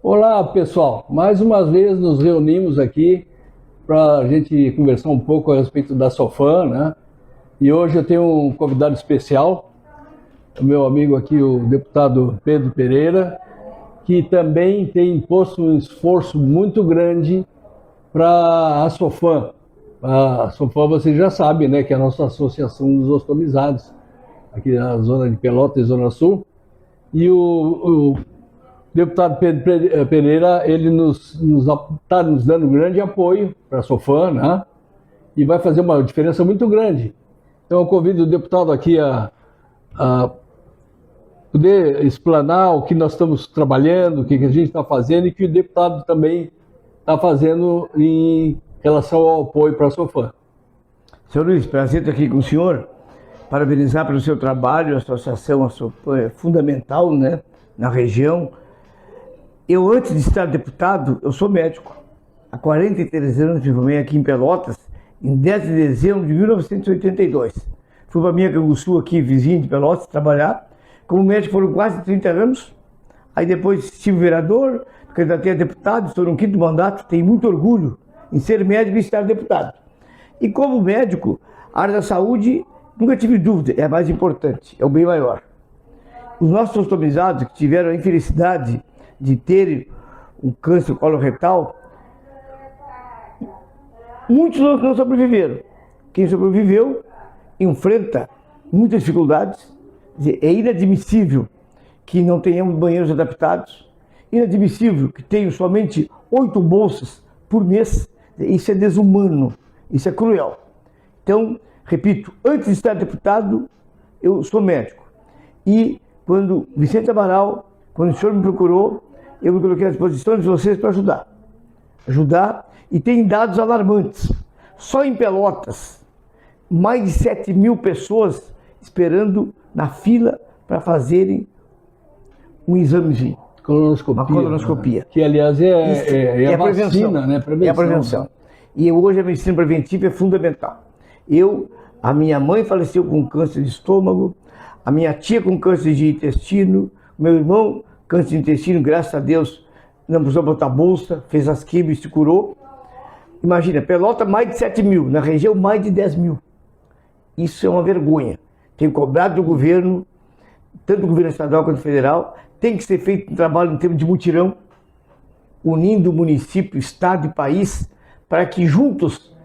Olá, pessoal. Mais uma vez nos reunimos aqui para a gente conversar um pouco a respeito da Sofam, né? E hoje eu tenho um convidado especial, o meu amigo aqui, o deputado Pedro Pereira, que também tem posto um esforço muito grande para a Sofam. A Sofam, você já sabe, né, que é a nossa associação dos ostomizados, aqui na zona de Pelotas e Zona Sul. E o deputado Pedro Pereira, ele está nos dando grande apoio para a Sofam, né? E vai fazer uma diferença muito grande. Então eu convido o deputado aqui a poder explanar o que nós estamos trabalhando, o que a gente está fazendo e que o deputado também está fazendo em relação ao apoio para a Sofam. Senhor Luiz, prazer estar aqui com o senhor, parabenizar pelo seu trabalho, a associação é fundamental, né, na região. Eu, antes de estar deputado, eu sou médico. Há 43 anos me formei aqui em Pelotas, em 10 de dezembro de 1982. Fui para a minha Canguçu, aqui vizinho de Pelotas, trabalhar. Como médico foram quase 30 anos. Aí depois estive vereador, candidatei a deputado, estou no 5º mandato, tenho muito orgulho em ser médico e estar deputado. E como médico, a área da saúde, nunca tive dúvida, é a mais importante, é o bem maior. Os nossos ostomizados que tiveram a infelicidade de ter um câncer coloretal, muitos não sobreviveram. Quem sobreviveu enfrenta muitas dificuldades. É inadmissível que não tenhamos banheiros adaptados, inadmissível que tenham somente 8 bolsas por mês. Isso é desumano, isso é cruel. Então, repito, antes de estar deputado, eu sou médico. E quando Vicente Amaral, quando o senhor me procurou, eu me coloquei à disposição de vocês para ajudar, e tem dados alarmantes. Só em Pelotas, mais de 7.000 pessoas esperando na fila para fazerem um examezinho. Colonoscopia. Uma colonoscopia. Né? Que, aliás, é a vacina, prevenção, né? Prevenção. É a prevenção. E hoje a medicina preventiva é fundamental. A minha mãe faleceu com câncer de estômago, a minha tia com câncer de intestino, meu irmão câncer de intestino, graças a Deus, não precisou botar bolsa, fez as químicas e se curou. Imagina, Pelota mais de 7.000, na região mais de 10.000. Isso é uma vergonha. Tem cobrado do governo, tanto do governo estadual quanto federal, tem que ser feito um trabalho em termos de mutirão, unindo o município, estado e país, para que juntos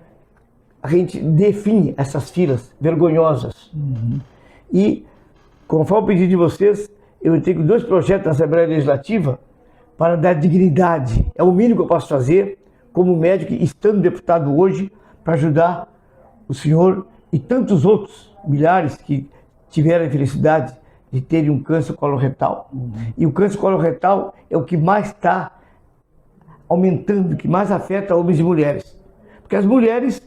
a gente define essas filas vergonhosas. E, conforme o pedido de vocês, eu entrei com 2 projetos na Assembleia Legislativa para dar dignidade. É o mínimo que eu posso fazer como médico, estando deputado hoje, para ajudar o senhor e tantos outros milhares que tiveram a felicidade de terem um câncer coloretal. E o câncer coloretal é o que mais está aumentando, que mais afeta homens e mulheres. Porque as mulheres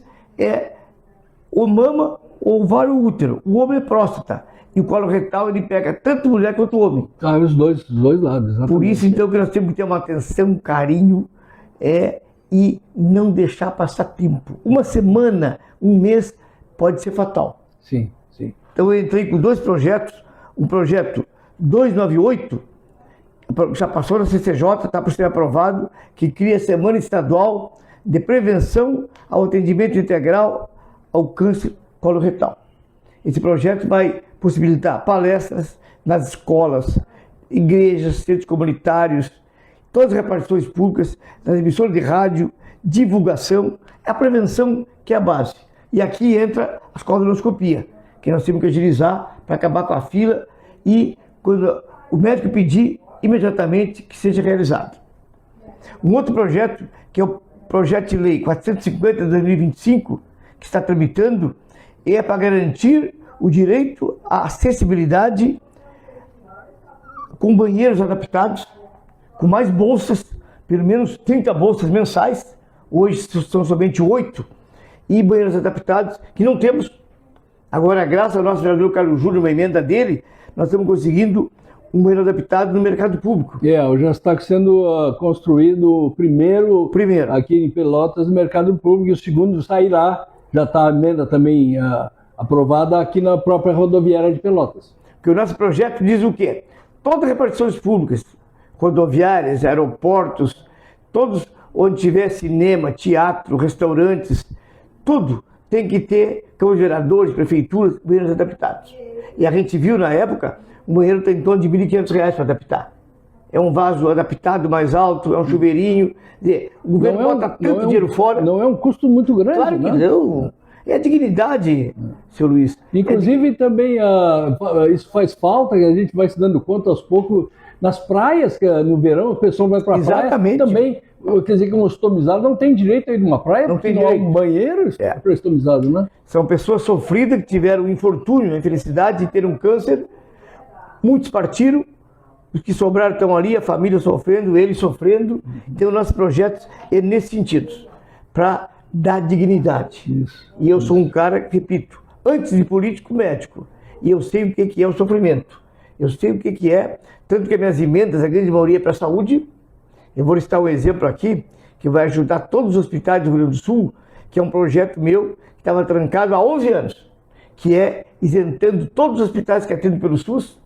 ou mama ou ovário útero, o homem é próstata. E o coloretal, ele pega tanto mulher quanto homem. Os dois lados. Exatamente. Por isso, então, que nós temos que ter uma atenção, um carinho, e não deixar passar tempo. Uma semana, um mês, pode ser fatal. Sim, sim. Então eu entrei com 2 projetos, um projeto 298, já passou na CCJ, está para ser aprovado, que cria a Semana Estadual de Prevenção ao Atendimento Integral ao Câncer Coloretal. Esse projeto vai possibilitar palestras nas escolas, igrejas, centros comunitários, todas as repartições públicas, nas emissoras de rádio, divulgação, é a prevenção que é a base. E aqui entra a colonoscopia, que nós temos que agilizar para acabar com a fila e, quando o médico pedir, imediatamente que seja realizado. Um outro projeto, que é o projeto de lei 450 de 2025, que está tramitando, é para garantir o direito à acessibilidade com banheiros adaptados, com mais bolsas, pelo menos 30 bolsas mensais, hoje são somente 8, e banheiros adaptados, que não temos. Agora, graças ao nosso vereador Carlos Júnior, uma emenda dele, nós estamos conseguindo um banheiro adaptado no mercado público. Já está sendo construído o primeiro aqui em Pelotas no mercado público, e o segundo sairá, já está a emenda também aprovada aqui na própria rodoviária de Pelotas. Porque o nosso projeto diz o quê? Todas as repartições públicas, rodoviárias, aeroportos, todos onde tiver cinema, teatro, restaurantes, tudo tem que ter cães geradores, prefeituras, banheiros adaptados. E a gente viu na época, o banheiro tem em torno de R$ 1.500 para adaptar. É um vaso adaptado mais alto, é um chuveirinho. Quer dizer, o governo bota tanto dinheiro fora. Não é um custo muito grande, claro que não. É a dignidade, seu Luiz. Inclusive também isso faz falta, que a gente vai se dando conta aos poucos, nas praias, que no verão o pessoal vai para a praia. Exatamente. Também, quer dizer que um customizado não tem direito a ir numa praia, não porque tem não há direito. um banheiro customizado, né? São pessoas sofridas que tiveram o infortúnio, a infelicidade de ter um câncer. Muitos partiram, os que sobraram estão ali, a família sofrendo, eles sofrendo. Então, o nosso projeto é nesse sentido, para dar dignidade. Isso. E eu sou um cara, repito, antes de político, médico. E eu sei o que é o sofrimento. Eu sei o que é, tanto que as minhas emendas, a grande maioria é para a saúde. Eu vou listar um exemplo aqui, que vai ajudar todos os hospitais do Rio Grande do Sul, que é um projeto meu, que estava trancado há 11 anos, que é isentando todos os hospitais que atendem pelo SUS,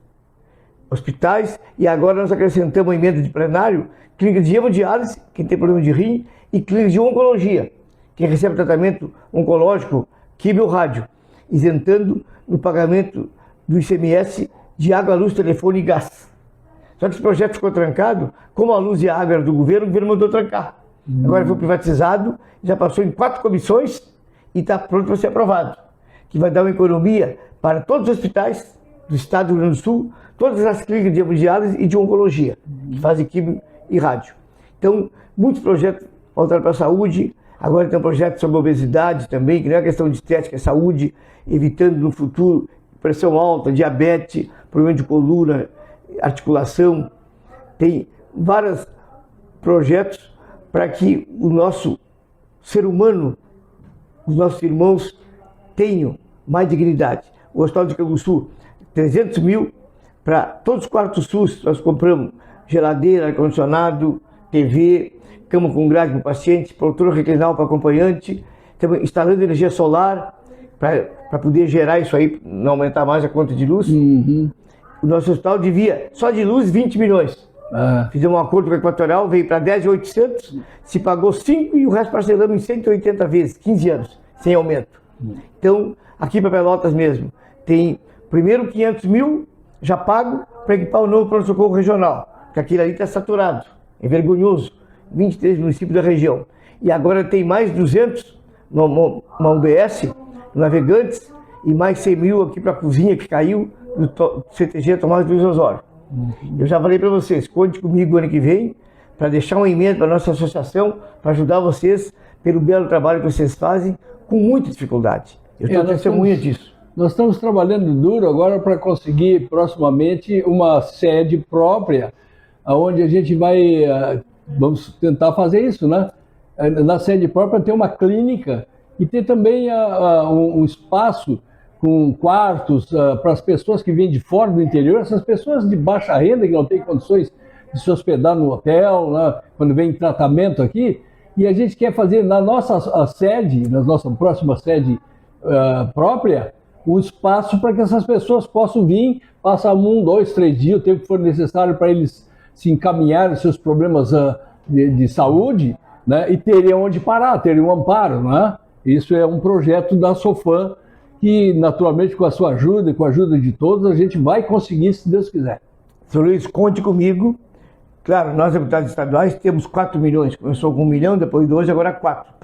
hospitais, e agora nós acrescentamos uma emenda de plenário, clínica de hemodiálise, quem tem problema de rim, e clínica de oncologia, quem recebe tratamento oncológico, quimio rádio, isentando no pagamento do ICMS de água, luz, telefone e gás. Só que esse projeto ficou trancado, como a luz e a água era do governo, o governo mandou trancar. Agora foi privatizado, já passou em 4 comissões e está pronto para ser aprovado. Que vai dar uma economia para todos os hospitais do estado do Rio Grande do Sul, todas as clínicas de hemodiálise e de oncologia, que fazem quimio e rádio. Então, muitos projetos voltaram para a saúde. Agora tem um projeto sobre obesidade também, que não é questão de estética, é saúde, evitando no futuro pressão alta, diabetes, problema de coluna, articulação. Tem vários projetos para que o nosso ser humano, os nossos irmãos, tenham mais dignidade. O Hospital de Canguçu, 300 mil para todos os quartos SUS. Nós compramos geladeira, ar-condicionado, TV, cama com grade para o paciente, poltrona reclinal para acompanhante. Estamos instalando energia solar para poder gerar isso aí, não aumentar mais a conta de luz. Uhum. O nosso hospital devia, só de luz, 20 milhões. Fizemos um acordo com a Equatorial, veio para 10.800, se pagou 5 e o resto parcelamos em 180 vezes, 15 anos, sem aumento. Então, aqui para Pelotas mesmo, tem primeiro 500 mil, já pago, para equipar o novo pronto-socorro regional, porque aquilo ali está saturado, é vergonhoso, 23 municípios da região. E agora tem mais 200, uma UBS, Navegantes, e mais 100 mil aqui para a cozinha que caiu, do CTG Tomás Luiz Osório. Eu já falei para vocês, conte comigo ano que vem, para deixar uma emenda para a nossa associação, para ajudar vocês pelo belo trabalho que vocês fazem, com muita dificuldade. Eu estou testemunha disso. Nós estamos trabalhando duro agora para conseguir proximamente uma sede própria, onde a gente vai, vamos tentar fazer isso, né? Na sede própria ter uma clínica e ter também um espaço com quartos para as pessoas que vêm de fora do interior, essas pessoas de baixa renda que não têm condições de se hospedar no hotel, né, quando vem tratamento aqui, e a gente quer fazer na nossa sede, na nossa próxima sede própria, um espaço para que essas pessoas possam vir, passar 1, 2, 3 dias, o tempo que for necessário para eles se encaminharem seus problemas de saúde, né, e terem onde parar, terem um amparo, né? Isso é um projeto da Sofam, que naturalmente com a sua ajuda e com a ajuda de todos, a gente vai conseguir, se Deus quiser. Seu Luiz, conte comigo. Claro, nós deputados estaduais temos 4 milhões, começou com 1 milhão, depois 2, agora 4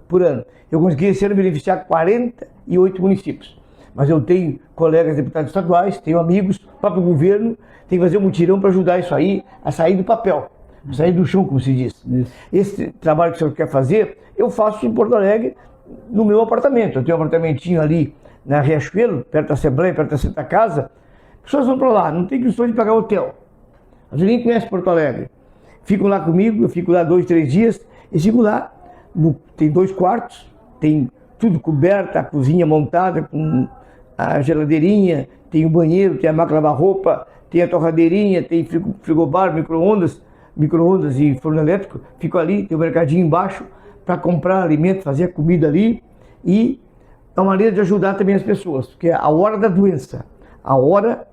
por ano. Eu consegui esse ano beneficiar 48 municípios. Mas eu tenho colegas deputados estaduais, tenho amigos, o próprio governo tem que fazer um mutirão para ajudar isso aí a sair do papel, a sair do chão, como se diz. Isso. Esse trabalho que o senhor quer fazer, eu faço em Porto Alegre, no meu apartamento. Eu tenho um apartamentinho ali na Riachuelo, perto da Assembleia, perto da Santa Casa. As pessoas vão para lá, não tem questão de pagar hotel. Mas ninguém conhece Porto Alegre. Ficam lá comigo, eu fico lá 2, 3 dias, e fico lá. Tem 2 quartos, tem tudo coberto, a cozinha montada com a geladeirinha, tem o banheiro, tem a máquina de lavar roupa, tem a torradeirinha, tem frigobar, micro-ondas e forno elétrico. Fico ali, tem o mercadinho embaixo para comprar alimento, fazer a comida ali. E é uma maneira de ajudar também as pessoas, porque a hora da doença, a hora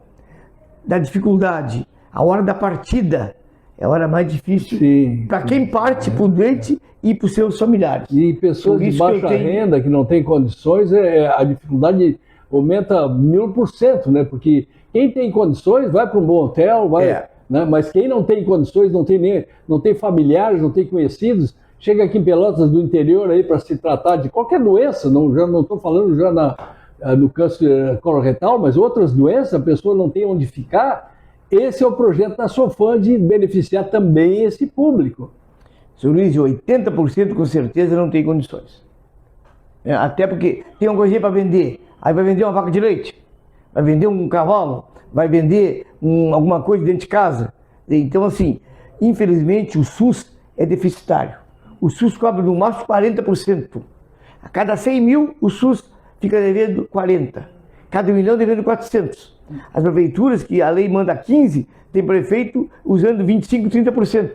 da dificuldade, a hora da partida é a hora mais difícil para quem parte, para o doente e para os seus familiares. E pessoas de baixa renda, que não têm condições, a dificuldade aumenta 1000%, né? Porque quem tem condições vai para um bom hotel, né? Mas quem não tem condições, não tem familiares, não tem conhecidos, chega aqui em Pelotas do interior aí para se tratar de qualquer doença, já não estou falando já no câncer coloretal, mas outras doenças, a pessoa não tem onde ficar. Esse é o projeto da Sofam, de beneficiar também esse público. Seu Luiz, 80% com certeza não tem condições. Até porque tem uma coisinha para vender, aí vai vender uma vaca de leite, vai vender um cavalo, vai vender alguma coisa dentro de casa. Então, assim, infelizmente o SUS é deficitário. O SUS cobre no máximo 40%. A cada 100 mil, o SUS fica devendo 40. Cada 1 milhão devendo 400. As prefeituras, que a lei manda 15, tem prefeito usando 25, 30%.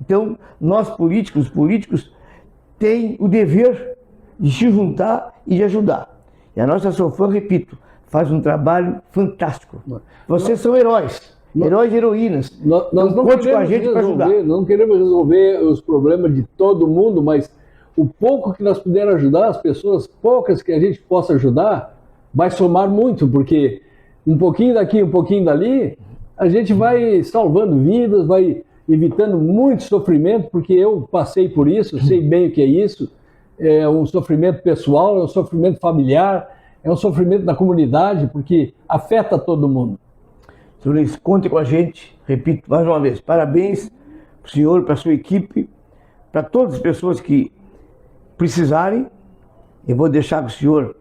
Então, nós políticos têm o dever de se juntar e de ajudar. E a nossa Sofam, repito, faz um trabalho fantástico. Vocês são heróis e heroínas. Nós não conte com a gente para ajudar. Não queremos resolver os problemas de todo mundo, mas o pouco que nós pudermos ajudar, as pessoas poucas que a gente possa ajudar, vai somar muito, porque um pouquinho daqui, um pouquinho dali, a gente vai salvando vidas, vai evitando muito sofrimento, porque eu passei por isso, sei bem o que é isso. É um sofrimento pessoal, é um sofrimento familiar, é um sofrimento da comunidade, porque afeta todo mundo. Senhor Luiz, conte com a gente, repito mais uma vez, parabéns para o senhor, para a sua equipe, para todas as pessoas que precisarem. Eu vou deixar com o senhor,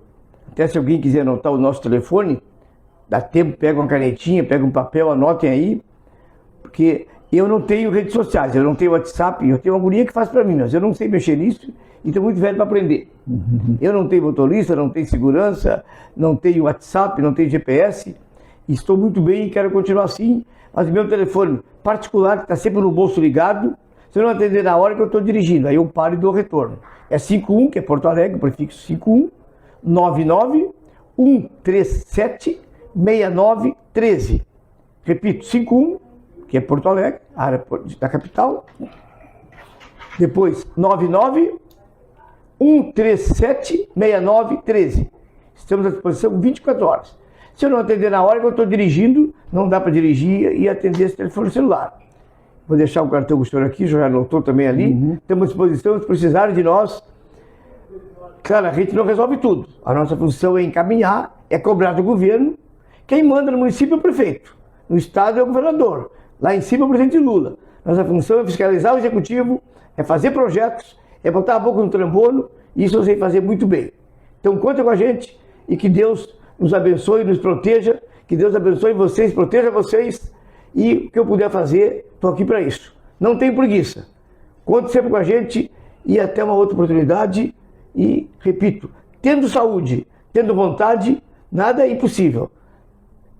até se alguém quiser anotar o nosso telefone, dá tempo, pega uma canetinha, pega um papel, anotem aí, porque eu não tenho redes sociais, eu não tenho WhatsApp, eu tenho uma guria que faz para mim, mas eu não sei mexer nisso e estou muito velho para aprender. Eu não tenho motorista, não tenho segurança, não tenho WhatsApp, não tenho GPS, estou muito bem e quero continuar assim, mas meu telefone particular, que está sempre no bolso ligado, se eu não atender na hora que eu estou dirigindo, aí eu paro e dou retorno. É 51, que é Porto Alegre, prefixo 51, 99 137 6913. Repito, 51, que é Porto Alegre, área da capital. Depois, 99 137 6913. Estamos à disposição 24 horas. Se eu não atender na hora que eu estou dirigindo, não dá para dirigir e atender esse telefone celular. Vou deixar o cartão com o senhor aqui, já anotou também ali. Estamos à disposição, se precisarem de nós. Claro, a gente não resolve tudo. A nossa função é encaminhar, é cobrar do governo. Quem manda no município é o prefeito. No estado é o governador. Lá em cima é o presidente Lula. Nossa função é fiscalizar o executivo, é fazer projetos, é botar a boca no trambolho, e isso eu sei fazer muito bem. Então conta com a gente e que Deus nos abençoe, nos proteja, que Deus abençoe vocês, proteja vocês, e o que eu puder fazer, estou aqui para isso. Não tenho preguiça. Conte sempre com a gente e até uma outra oportunidade. E, repito, tendo saúde, tendo vontade, nada é impossível.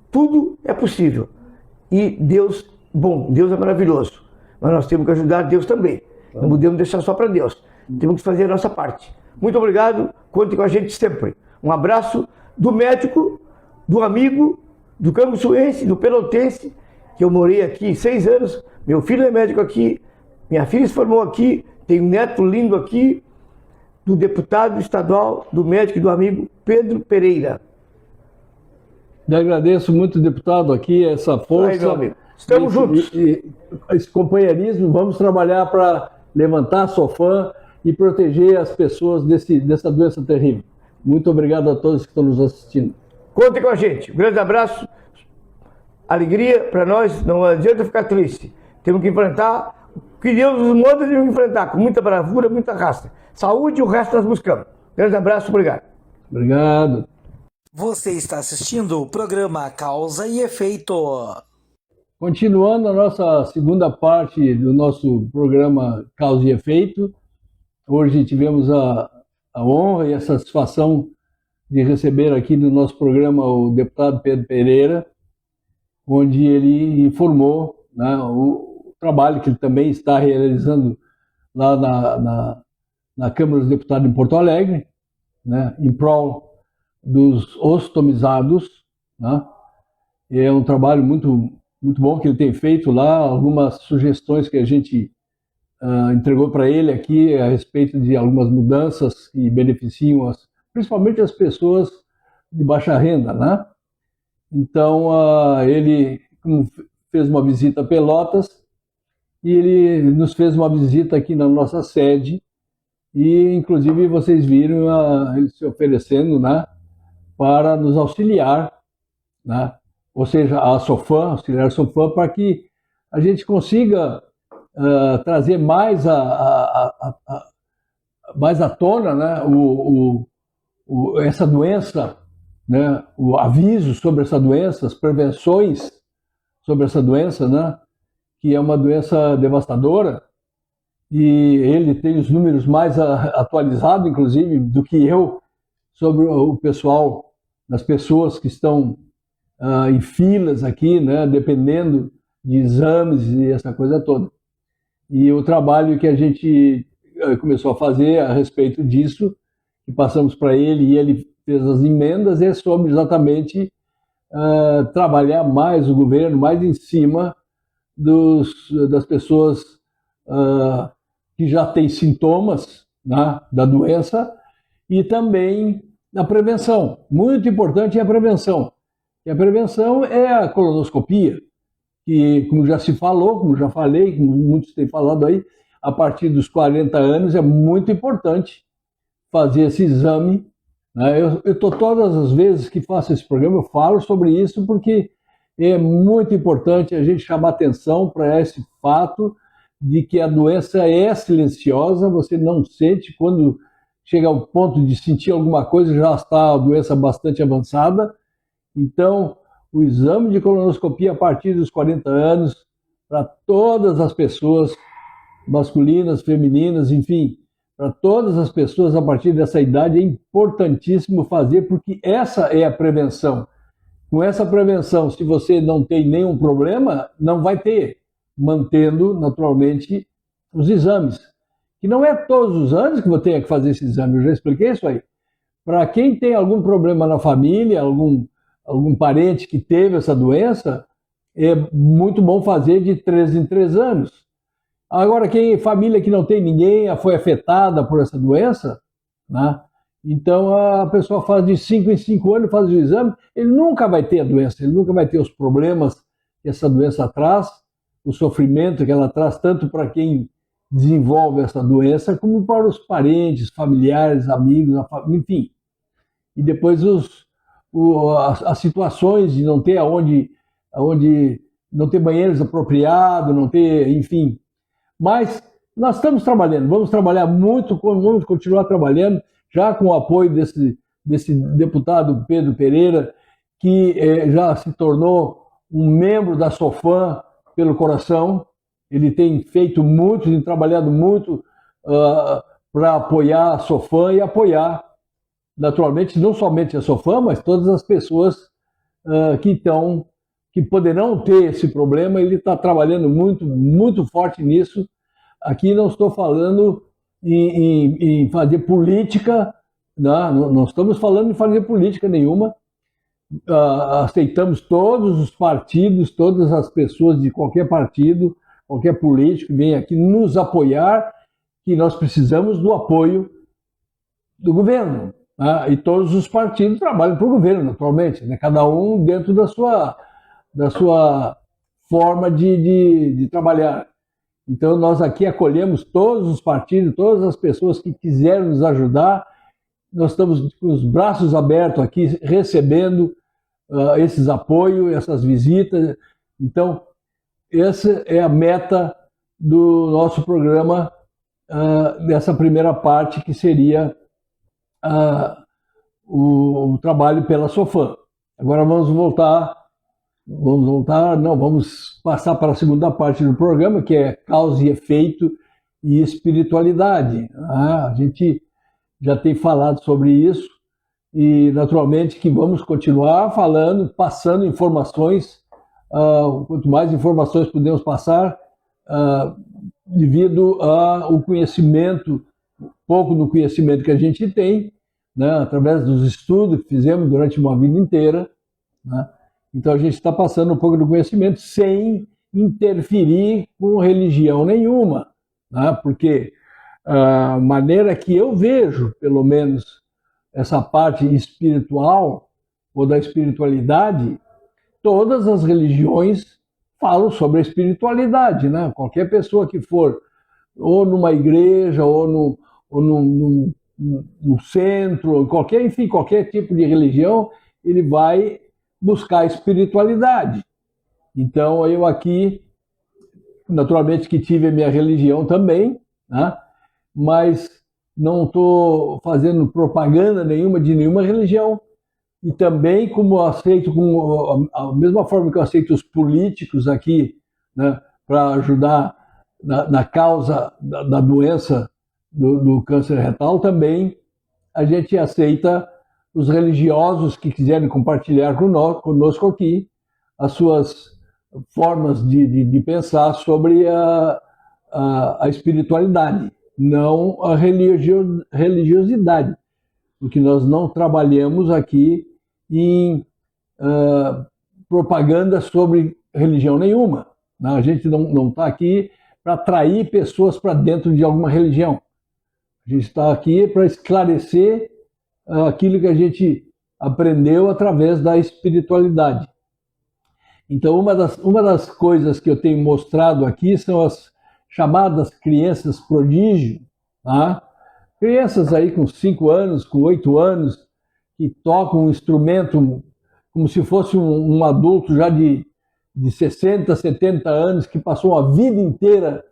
Tudo é possível. E Deus, bom, Deus é maravilhoso. Mas nós temos que ajudar Deus também. Não podemos deixar só para Deus. Temos que fazer a nossa parte. Muito obrigado. Conte com a gente sempre. Um abraço do médico, do amigo, do canguçuense, do pelotense, que eu morei aqui 6 anos. Meu filho é médico aqui. Minha filha se formou aqui. Tenho um neto lindo aqui. Do deputado estadual, do médico e do amigo Pedro Pereira. Eu agradeço muito, deputado, aqui, essa força. Aí, meu amigo. Estamos juntos. Esse companheirismo, vamos trabalhar para levantar a Sofam e proteger as pessoas dessa doença terrível. Muito obrigado a todos que estão nos assistindo. Contem com a gente. Um grande abraço. Alegria para nós, não adianta ficar triste. Temos que enfrentar o que Deus nos manda, temos que enfrentar com muita bravura, muita raça. Saúde e o resto nós buscamos. Grande abraço, obrigado. Obrigado. Você está assistindo o programa Causa e Efeito. Continuando a nossa segunda parte do nosso programa Causa e Efeito, hoje tivemos a honra e a satisfação de receber aqui no nosso programa o deputado Pedro Pereira, onde ele informou, né, o trabalho que ele também está realizando lá na Câmara dos Deputados em Porto Alegre, né, em prol dos ostomizados, né? É um trabalho muito muito bom que ele tem feito lá, algumas sugestões que a gente entregou para ele aqui a respeito de algumas mudanças que beneficiam principalmente as pessoas de baixa renda, né? Então, ele fez uma visita a Pelotas e ele nos fez uma visita aqui na nossa sede e, inclusive, vocês viram ele se oferecendo, né, para nos auxiliar, né? Ou seja, a Sofam, auxiliar Sofam, para que a gente consiga trazer mais mais à tona, né, essa doença, né, o aviso sobre essa doença, as prevenções sobre essa doença, né, que é uma doença devastadora, e ele tem os números mais atualizados, inclusive, do que eu, sobre o pessoal, das pessoas que estão em filas aqui, né, dependendo de exames e essa coisa toda. E o trabalho que a gente começou a fazer a respeito disso, que passamos para ele e ele fez as emendas, é sobre exatamente trabalhar mais o governo, mais em cima das pessoas que já têm sintomas, né, da doença, e também na prevenção. Muito importante é a prevenção. E a prevenção é a colonoscopia, que, como já se falou, como já falei, como muitos têm falado aí, a partir dos 40 anos é muito importante fazer esse exame. Eu estou todas as vezes que faço esse programa, eu falo sobre isso, porque é muito importante a gente chamar atenção para esse fato de que a doença é silenciosa, você não sente, quando chega ao ponto de sentir alguma coisa, já está a doença bastante avançada. Então, o exame de colonoscopia a partir dos 40 anos, para todas as pessoas, masculinas, femininas, enfim, para todas as pessoas a partir dessa idade é importantíssimo fazer, porque essa é a prevenção. Com essa prevenção, se você não tem nenhum problema, não vai ter, mantendo naturalmente os exames. Que não é todos os anos que você tem que fazer esse exame, eu já expliquei isso aí. Para quem tem algum problema na família, algum parente que teve essa doença, é muito bom fazer de 3 em 3 anos. Agora, família que não tem ninguém, foi afetada por essa doença, né? Então a pessoa faz de 5 em 5 anos, faz o exame, ele nunca vai ter a doença, ele nunca vai ter os problemas que essa doença traz, o sofrimento que ela traz, tanto para quem desenvolve essa doença, como para os parentes, familiares, amigos, enfim. E depois as situações de não ter onde não ter banheiros apropriados, não ter, enfim. Mas nós estamos trabalhando, vamos trabalhar muito, vamos continuar trabalhando, já com o apoio desse deputado Pedro Pereira, que já se tornou um membro da Sofam pelo coração. Ele tem feito muito, tem trabalhado muito para apoiar a Sofam e apoiar, naturalmente, não somente a Sofam, mas todas as pessoas que poderão ter esse problema. Ele está trabalhando muito, muito forte nisso. Aqui não estou falando em fazer política, não estamos falando em fazer política nenhuma. Aceitamos todos os partidos, todas as pessoas de qualquer partido, qualquer político que vem aqui nos apoiar, que nós precisamos do apoio do governo. E todos os partidos trabalham para o governo, naturalmente, né? Cada um dentro da sua forma de trabalhar. Então, nós aqui acolhemos todos os partidos, todas as pessoas que quiserem nos ajudar. Nós estamos com os braços abertos aqui, recebendo esses apoios, essas visitas. Então, essa é a meta do nosso programa, dessa primeira parte, que seria o trabalho pela Sofam. Agora vamos passar para a segunda parte do programa, que é causa e efeito e espiritualidade. A gente já tem falado sobre isso e, naturalmente, que vamos continuar falando, passando informações. Quanto mais informações podemos passar, devido ao conhecimento, pouco do conhecimento que a gente tem, né, através dos estudos que fizemos durante uma vida inteira, né? Então a gente está passando um pouco do conhecimento sem interferir com religião nenhuma, né? Porque a maneira que eu vejo, pelo menos, essa parte espiritual ou da espiritualidade, todas as religiões falam sobre a espiritualidade, né? Qualquer pessoa que for ou numa igreja ou no centro, enfim, qualquer tipo de religião, ele vai buscar espiritualidade. Então, eu aqui, naturalmente que tive a minha religião também, né? Mas não estou fazendo propaganda nenhuma de nenhuma religião. E também, como eu aceito, com a mesma forma que eu aceito os políticos aqui, né, para ajudar na causa da doença do câncer retal, também a gente aceita os religiosos que quiserem compartilhar conosco aqui as suas formas de pensar sobre a espiritualidade, não a religiosidade, porque nós não trabalhamos aqui em propaganda sobre religião nenhuma. Né? A gente não está aqui para atrair pessoas para dentro de alguma religião. A gente está aqui para esclarecer aquilo que a gente aprendeu através da espiritualidade. Então, uma das coisas que eu tenho mostrado aqui são as chamadas crianças prodígio, tá? Crianças aí com 5 anos, com 8 anos, que tocam um instrumento como se fosse um adulto já de 60, 70 anos, que passou a vida inteira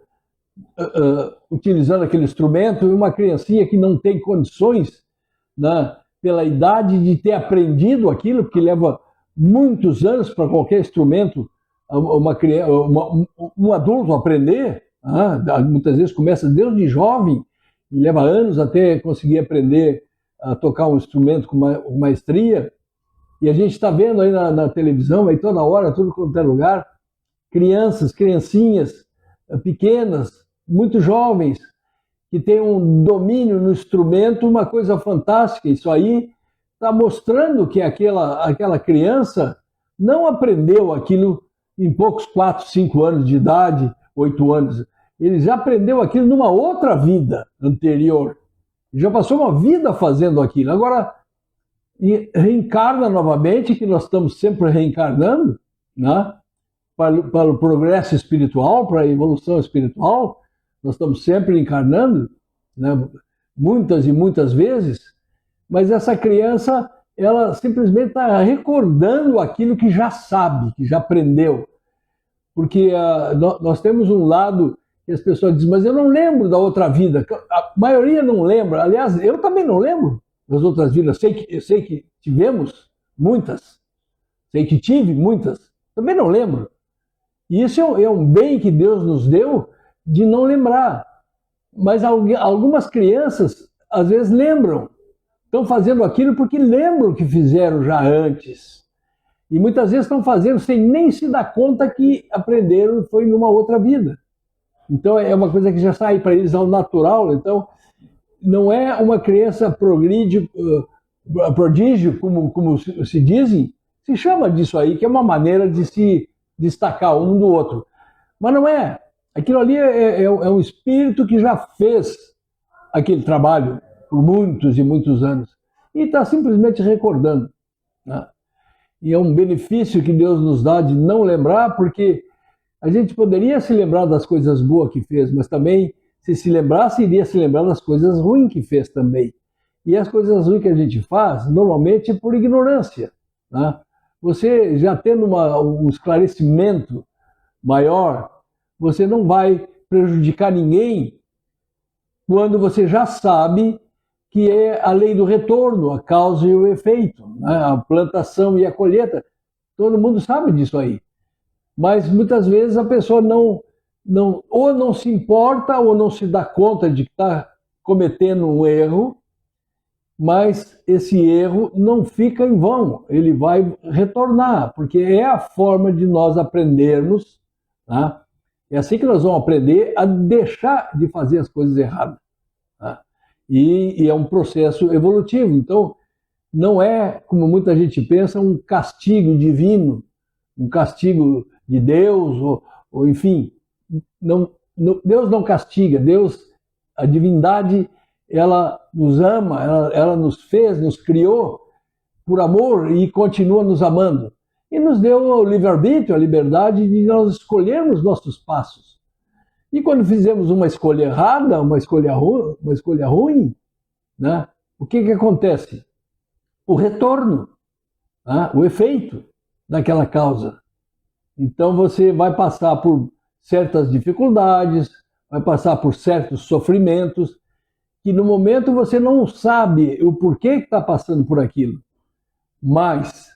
utilizando aquele instrumento, e uma criancinha que não tem condições, né, pela idade, de ter aprendido aquilo, porque leva muitos anos para qualquer instrumento um adulto aprender, né? Muitas vezes começa desde jovem e leva anos até conseguir aprender a tocar um instrumento com maestria. E a gente está vendo aí na televisão, aí toda hora, tudo quanto é lugar, criancinhas pequenas, muito jovens, que têm um domínio no instrumento, uma coisa fantástica. Isso aí está mostrando que aquela criança não aprendeu aquilo em poucos 4, 5 anos de idade, 8 anos. Ele já aprendeu aquilo numa outra vida anterior. Já passou uma vida fazendo aquilo. Agora, reencarna novamente, que nós estamos sempre reencarnando, né? Para o progresso espiritual, para a evolução espiritual, nós estamos sempre encarnando, né? Muitas e muitas vezes, mas essa criança, ela simplesmente está recordando aquilo que já sabe, que já aprendeu. Porque nós temos um lado que as pessoas dizem, mas eu não lembro da outra vida. A maioria não lembra. Aliás, eu também não lembro das outras vidas. Eu sei que tivemos muitas. Sei que tive muitas. Também não lembro. E isso é um bem que Deus nos deu de não lembrar. Mas algumas crianças, às vezes, lembram. Estão fazendo aquilo porque lembram que fizeram já antes. E muitas vezes estão fazendo sem nem se dar conta que aprenderam foi numa outra vida. Então é uma coisa que já sai para eles ao natural. Então não é uma criança prodígio, como se dizem, se chama disso aí, que é uma maneira de se destacar um do outro. Mas não é. Aquilo ali é um espírito que já fez aquele trabalho por muitos e muitos anos e está simplesmente recordando, né? E é um benefício que Deus nos dá de não lembrar, porque a gente poderia se lembrar das coisas boas que fez, mas também, se lembrasse, iria se lembrar das coisas ruins que fez também. E as coisas ruins que a gente faz, normalmente, por ignorância, né? Você já tendo um esclarecimento maior, você não vai prejudicar ninguém quando você já sabe que é a lei do retorno, a causa e o efeito, né? A plantação e a colheita. Todo mundo sabe disso aí. Mas muitas vezes a pessoa ou não se importa ou não se dá conta de que está cometendo um erro, mas esse erro não fica em vão, ele vai retornar, porque é a forma de nós aprendermos, tá? É assim que nós vamos aprender a deixar de fazer as coisas erradas. Tá? E é um processo evolutivo. Então, não é, como muita gente pensa, um castigo divino um castigo de Deus, ou enfim, Deus não castiga, Deus, a divindade, ela nos ama, ela nos fez, nos criou por amor e continua nos amando. E nos deu o livre-arbítrio, a liberdade de nós escolhermos nossos passos. E quando fizemos uma escolha errada, uma escolha ruim, né, o que acontece? O retorno, né, o efeito daquela causa. Então você vai passar por certas dificuldades, vai passar por certos sofrimentos, que no momento você não sabe o porquê que está passando por aquilo. Mas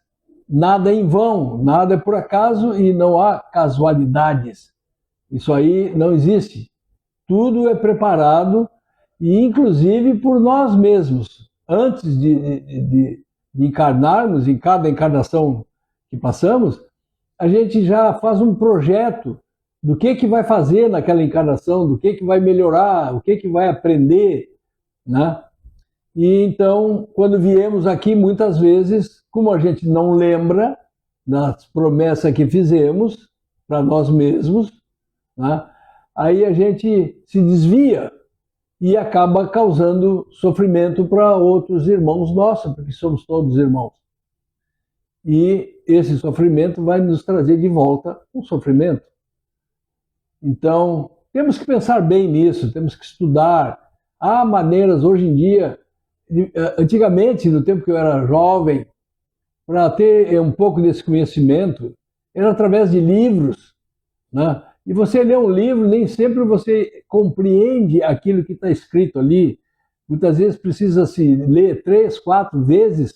nada é em vão, nada é por acaso e não há casualidades. Isso aí não existe. Tudo é preparado e inclusive por nós mesmos. Antes de encarnarmos, em cada encarnação que passamos, a gente já faz um projeto do que vai fazer naquela encarnação, do que vai melhorar, o que vai aprender, né? E então, quando viemos aqui, muitas vezes, como a gente não lembra das promessas que fizemos para nós mesmos, né? Aí a gente se desvia e acaba causando sofrimento para outros irmãos nossos, porque somos todos irmãos. E esse sofrimento vai nos trazer de volta um sofrimento. Então, temos que pensar bem nisso, temos que estudar. Há maneiras, hoje em dia, antigamente, no tempo que eu era jovem, para ter um pouco desse conhecimento, era através de livros, né? E você lê um livro, nem sempre você compreende aquilo que está escrito ali. Muitas vezes precisa-se ler 3, 4 vezes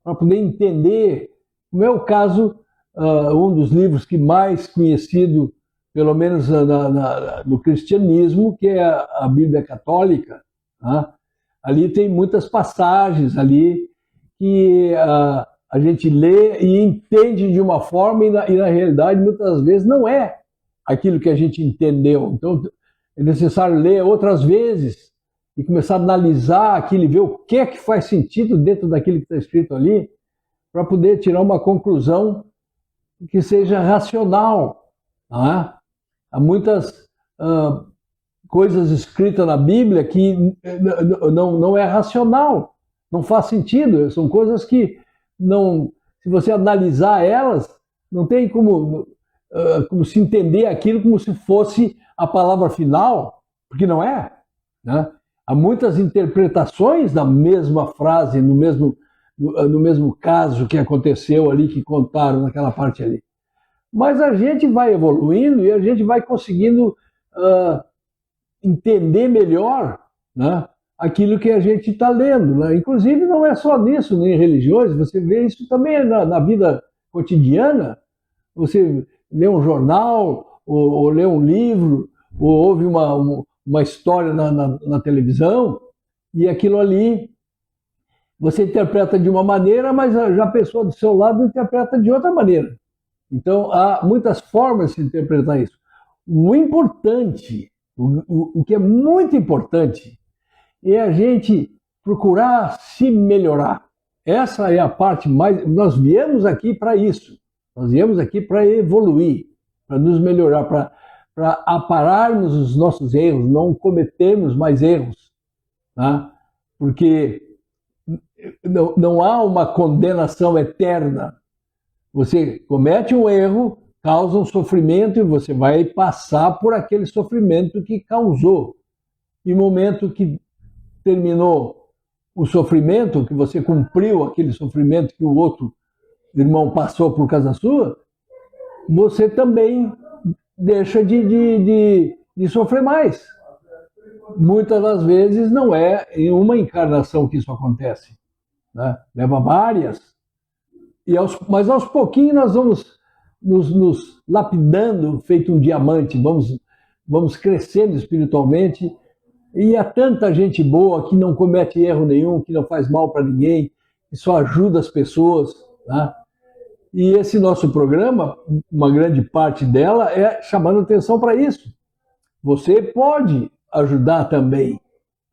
para poder entender. Como é o caso, um dos livros que mais conhecido, pelo menos no cristianismo, que é a Bíblia Católica, né? Ali tem muitas passagens ali que a gente lê e entende de uma forma e na realidade muitas vezes não é aquilo que a gente entendeu. Então é necessário ler outras vezes e começar a analisar aquilo e ver o que é que faz sentido dentro daquilo que está escrito ali para poder tirar uma conclusão que seja racional. Né? Há muitas coisas escritas na Bíblia que não é racional, não faz sentido, são coisas que não, se você analisar elas, não tem como se entender aquilo como se fosse a palavra final, porque não é, né? Há muitas interpretações da mesma frase, no mesmo caso que aconteceu ali, que contaram naquela parte ali. Mas a gente vai evoluindo e a gente vai conseguindo entender melhor, né, aquilo que a gente está lendo. Né? Inclusive, não é só nisso, nem em religiões, você vê isso também na vida cotidiana. Você lê um jornal, ou lê um livro, ou ouve uma história na televisão, e aquilo ali você interpreta de uma maneira, mas já a pessoa do seu lado interpreta de outra maneira. Então, há muitas formas de se interpretar isso. O importante, o que é muito importante, é a gente procurar se melhorar. Essa é a parte mais... Nós viemos aqui para isso. Nós viemos aqui para evoluir, para nos melhorar, para apararmos os nossos erros, não cometermos mais erros. Tá? Porque não há uma condenação eterna. Você comete um erro, causa um sofrimento e você vai passar por aquele sofrimento que causou. E no momento que terminou o sofrimento, que você cumpriu aquele sofrimento que o outro irmão passou por causa sua, você também deixa de sofrer mais. Muitas das vezes não é em uma encarnação que isso acontece, né? Leva várias. Mas aos pouquinhos nós vamos nos lapidando, feito um diamante, vamos crescendo espiritualmente. E há tanta gente boa que não comete erro nenhum, que não faz mal para ninguém, que só ajuda as pessoas. Né? E esse nosso programa, uma grande parte dela é chamando atenção para isso. Você pode ajudar também.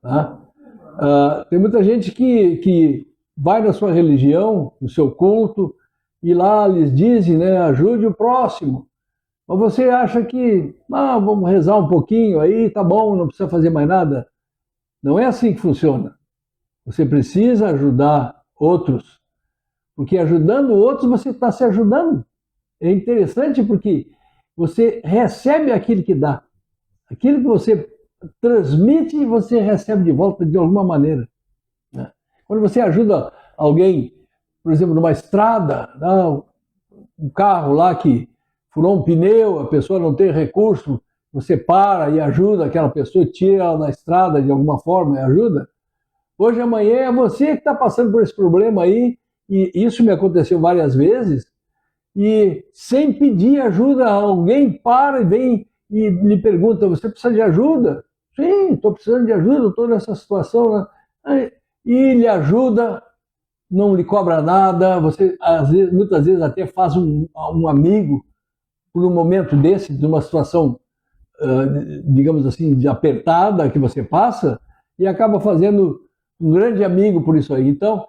Tá? Tem muita gente que vai na sua religião, no seu culto, e lá eles dizem, né, ajude o próximo. Mas você acha que, vamos rezar um pouquinho aí, tá bom, não precisa fazer mais nada? Não é assim que funciona. Você precisa ajudar outros, porque ajudando outros você está se ajudando. É interessante porque você recebe aquilo que dá. Aquilo que você transmite, você recebe de volta de alguma maneira. Né? Quando você ajuda alguém, por exemplo, numa estrada, um carro lá que furou um pneu, a pessoa não tem recurso, você para e ajuda aquela pessoa, tira ela da estrada de alguma forma e ajuda. Hoje, amanhã, é você que está passando por esse problema aí, e isso me aconteceu várias vezes, e sem pedir ajuda, alguém para e vem e lhe pergunta, você precisa de ajuda? Sim, estou precisando de ajuda, estou nessa situação. Né? E lhe ajuda, não lhe cobra nada, você muitas vezes até faz um amigo por um momento desse, de uma situação, digamos assim, de apertada que você passa, e acaba fazendo um grande amigo por isso aí. Então,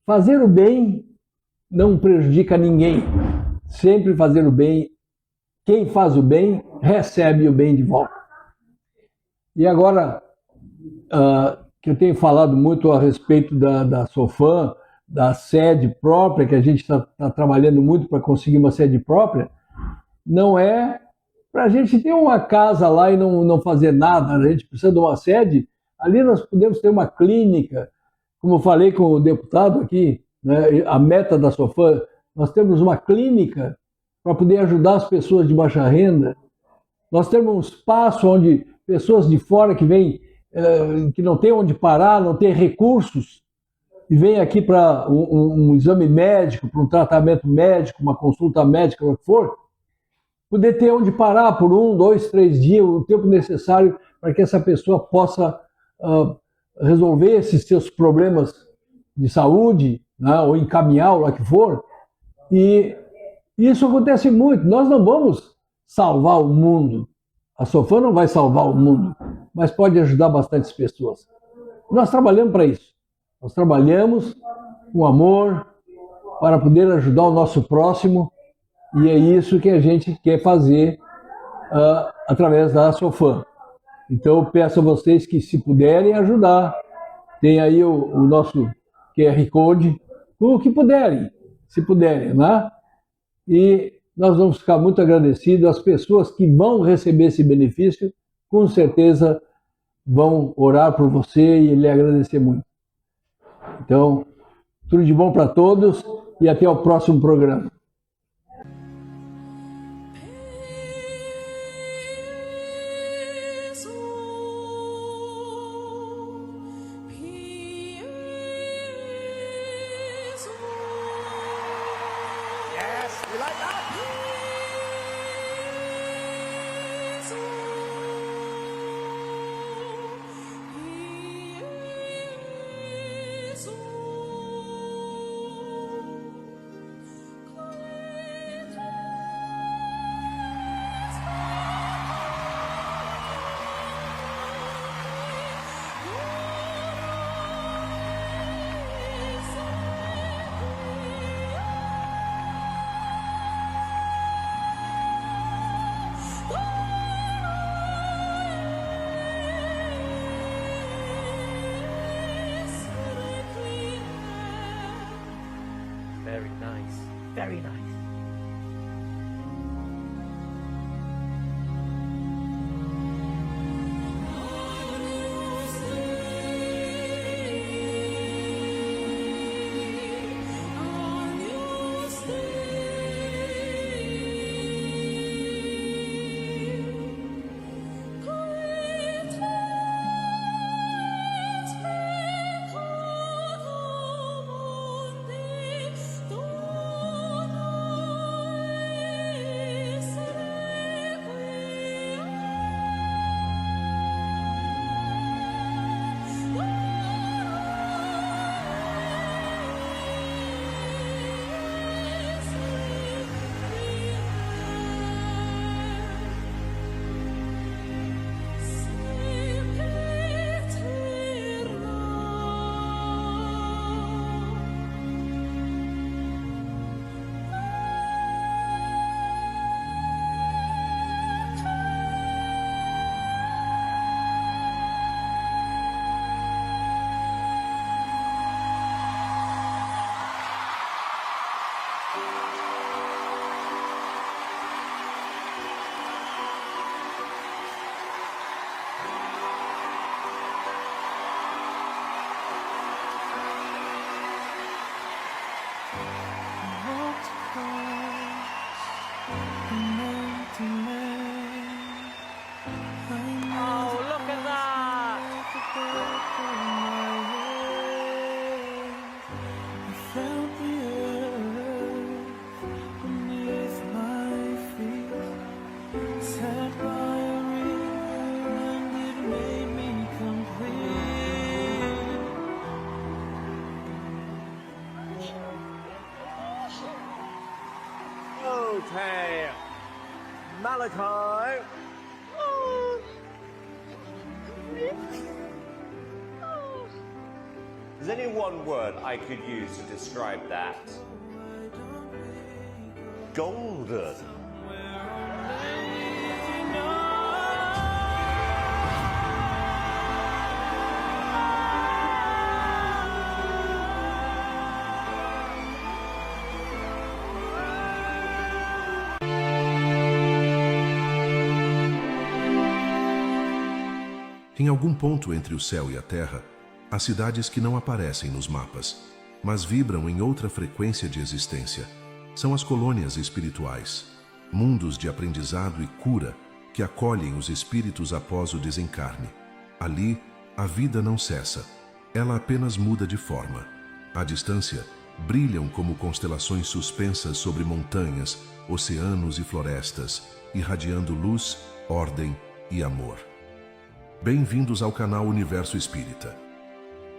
fazer o bem não prejudica ninguém. Sempre fazer o bem, quem faz o bem, recebe o bem de volta. E agora, que eu tenho falado muito a respeito da Sofam, da sede própria, que a gente está trabalhando muito para conseguir uma sede própria, não é para a gente ter uma casa lá e não fazer nada, a gente precisa de uma sede. Ali nós podemos ter uma clínica, como eu falei com o deputado aqui, né, a meta da Sofam, nós temos uma clínica para poder ajudar as pessoas de baixa renda. Nós temos um espaço onde pessoas de fora que vêm, que não tem onde parar, não tem recursos, e vêm aqui para um exame médico, para um tratamento médico, uma consulta médica, o que for, poder ter onde parar por 1, 2, 3 dias, o tempo necessário para que essa pessoa possa resolver esses seus problemas de saúde, né, ou encaminhar o que for. E isso acontece muito. Nós não vamos salvar o mundo. A Sofam não vai salvar o mundo, mas pode ajudar bastantes pessoas. Nós trabalhamos para isso. Nós trabalhamos com amor para poder ajudar o nosso próximo, e é isso que a gente quer fazer através da Sofam. Então eu peço a vocês que, se puderem ajudar, tem aí o nosso QR Code, o que puderem, se puderem, né? E nós vamos ficar muito agradecidos. As pessoas que vão receber esse benefício, com certeza vão orar por você e lhe agradecer muito. Então, tudo de bom para todos e até o próximo programa. Very nice. Very nice. Oh Malachi. There's only one word I could use to describe that. Golden. Em algum ponto entre o céu e a terra, há cidades que não aparecem nos mapas, mas vibram em outra frequência de existência. São as colônias espirituais, mundos de aprendizado e cura que acolhem os espíritos após o desencarne. Ali, a vida não cessa, ela apenas muda de forma. À distância, brilham como constelações suspensas sobre montanhas, oceanos e florestas, irradiando luz, ordem e amor. Bem-vindos ao canal Universo Espírita.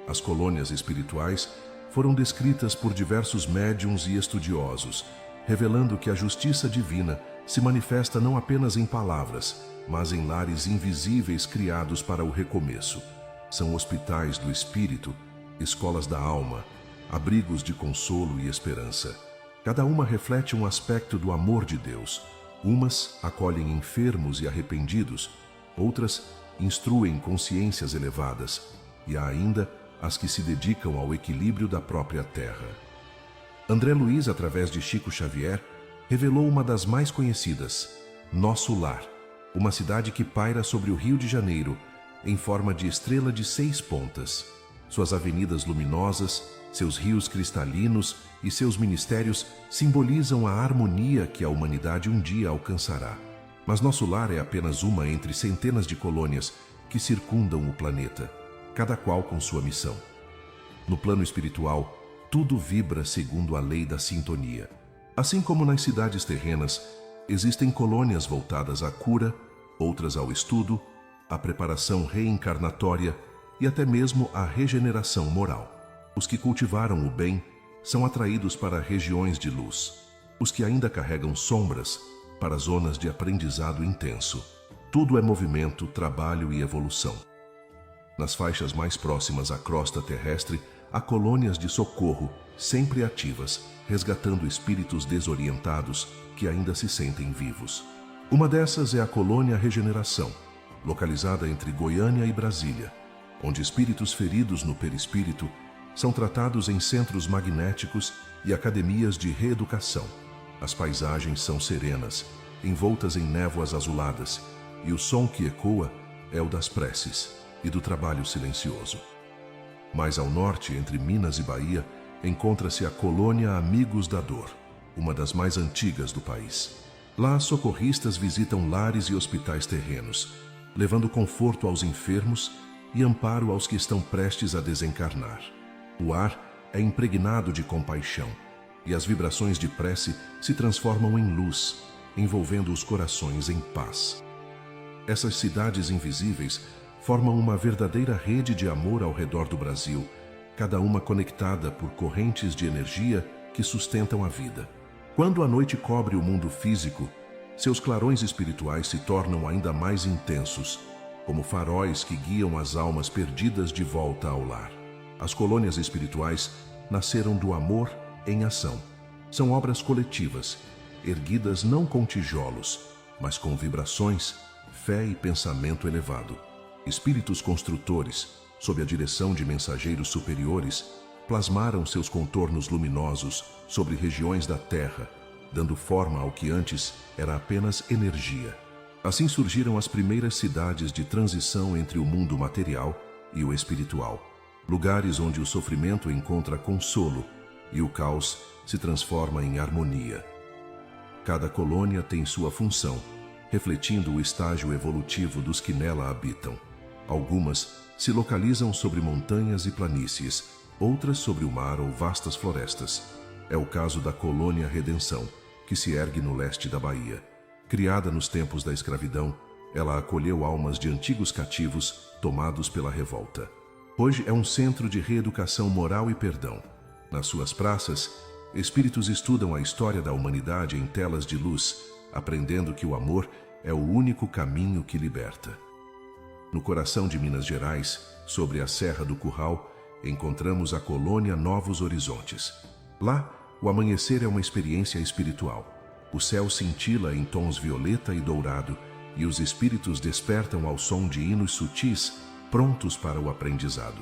As colônias espirituais foram descritas por diversos médiuns e estudiosos, revelando que a justiça divina se manifesta não apenas em palavras, mas em lares invisíveis criados para o recomeço. São hospitais do espírito, escolas da alma, abrigos de consolo e esperança. Cada uma reflete um aspecto do amor de Deus. Umas acolhem enfermos e arrependidos, outras instruem consciências elevadas, e há ainda as que se dedicam ao equilíbrio da própria terra. André Luiz, através de Chico Xavier, revelou uma das mais conhecidas, Nosso Lar, uma cidade que paira sobre o Rio de Janeiro, em forma de estrela de 6 pontas. Suas avenidas luminosas, seus rios cristalinos e seus ministérios simbolizam a harmonia que a humanidade um dia alcançará. Mas Nosso Lar é apenas uma entre centenas de colônias que circundam o planeta, cada qual com sua missão. No plano espiritual, tudo vibra segundo a lei da sintonia. Assim como nas cidades terrenas, existem colônias voltadas à cura, outras ao estudo, à preparação reencarnatória e até mesmo à regeneração moral. Os que cultivaram o bem são atraídos para regiões de luz. Os que ainda carregam sombras, para zonas de aprendizado intenso. Tudo é movimento, trabalho e evolução. Nas faixas mais próximas à crosta terrestre, há colônias de socorro, sempre ativas, resgatando espíritos desorientados que ainda se sentem vivos. Uma dessas é a Colônia Regeneração, localizada entre Goiânia e Brasília, onde espíritos feridos no perispírito são tratados em centros magnéticos e academias de reeducação. As paisagens são serenas, envoltas em névoas azuladas, e o som que ecoa é o das preces e do trabalho silencioso. Mais ao norte, entre Minas e Bahia, encontra-se a Colônia Amigos da Dor, uma das mais antigas do país. Lá, socorristas visitam lares e hospitais terrenos, levando conforto aos enfermos e amparo aos que estão prestes a desencarnar. O ar é impregnado de compaixão, e as vibrações de prece se transformam em luz, envolvendo os corações em paz. Essas cidades invisíveis formam uma verdadeira rede de amor ao redor do Brasil, cada uma conectada por correntes de energia que sustentam a vida. Quando a noite cobre o mundo físico, seus clarões espirituais se tornam ainda mais intensos, como faróis que guiam as almas perdidas de volta ao lar. As colônias espirituais nasceram do amor em ação. São obras coletivas, erguidas não com tijolos, mas com vibrações, fé e pensamento elevado. Espíritos construtores, sob a direção de mensageiros superiores, plasmaram seus contornos luminosos sobre regiões da Terra, dando forma ao que antes era apenas energia. Assim surgiram as primeiras cidades de transição entre o mundo material e o espiritual, lugares onde o sofrimento encontra consolo e o caos se transforma em harmonia. Cada colônia tem sua função, refletindo o estágio evolutivo dos que nela habitam. Algumas se localizam sobre montanhas e planícies, outras sobre o mar ou vastas florestas. É o caso da Colônia Redenção, que se ergue no leste da Bahia. Criada nos tempos da escravidão, ela acolheu almas de antigos cativos tomados pela revolta. Hoje é um centro de reeducação moral e perdão. Nas suas praças, espíritos estudam a história da humanidade em telas de luz, aprendendo que o amor é o único caminho que liberta. No coração de Minas Gerais, sobre a Serra do Curral, encontramos a colônia Novos Horizontes. Lá, o amanhecer é uma experiência espiritual. O céu cintila em tons violeta e dourado, e os espíritos despertam ao som de hinos sutis, prontos para o aprendizado.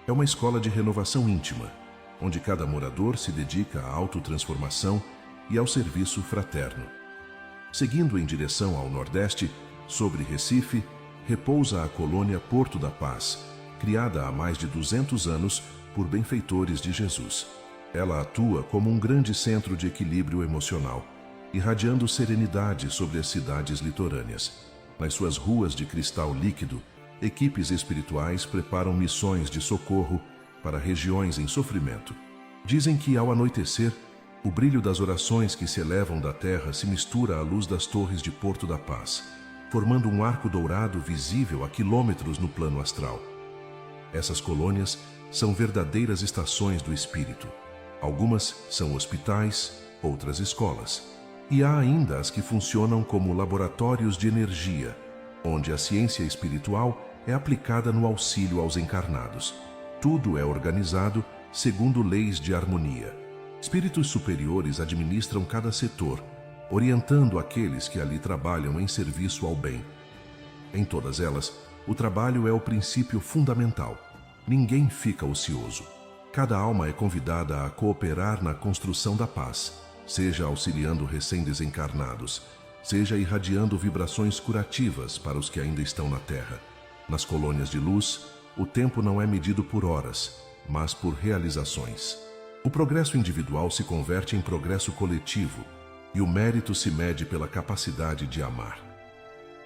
É uma escola de renovação íntima, onde cada morador se dedica à autotransformação e ao serviço fraterno. Seguindo em direção ao Nordeste, sobre Recife, repousa a colônia Porto da Paz, criada há mais de 200 anos por benfeitores de Jesus. Ela atua como um grande centro de equilíbrio emocional, irradiando serenidade sobre as cidades litorâneas. Nas suas ruas de cristal líquido, equipes espirituais preparam missões de socorro para regiões em sofrimento. Dizem que, ao anoitecer, o brilho das orações que se elevam da terra se mistura à luz das torres de Porto da Paz, formando um arco dourado visível a quilômetros no plano astral. Essas colônias são verdadeiras estações do espírito. Algumas são hospitais, outras escolas. E há ainda as que funcionam como laboratórios de energia, onde a ciência espiritual é aplicada no auxílio aos encarnados. Tudo é organizado segundo leis de harmonia. Espíritos superiores administram cada setor, orientando aqueles que ali trabalham em serviço ao bem. Em todas elas, o trabalho é o princípio fundamental. Ninguém fica ocioso. Cada alma é convidada a cooperar na construção da paz, seja auxiliando recém-desencarnados, seja irradiando vibrações curativas para os que ainda estão na Terra. Nas colônias de luz, o tempo não é medido por horas, mas por realizações. O progresso individual se converte em progresso coletivo, e o mérito se mede pela capacidade de amar.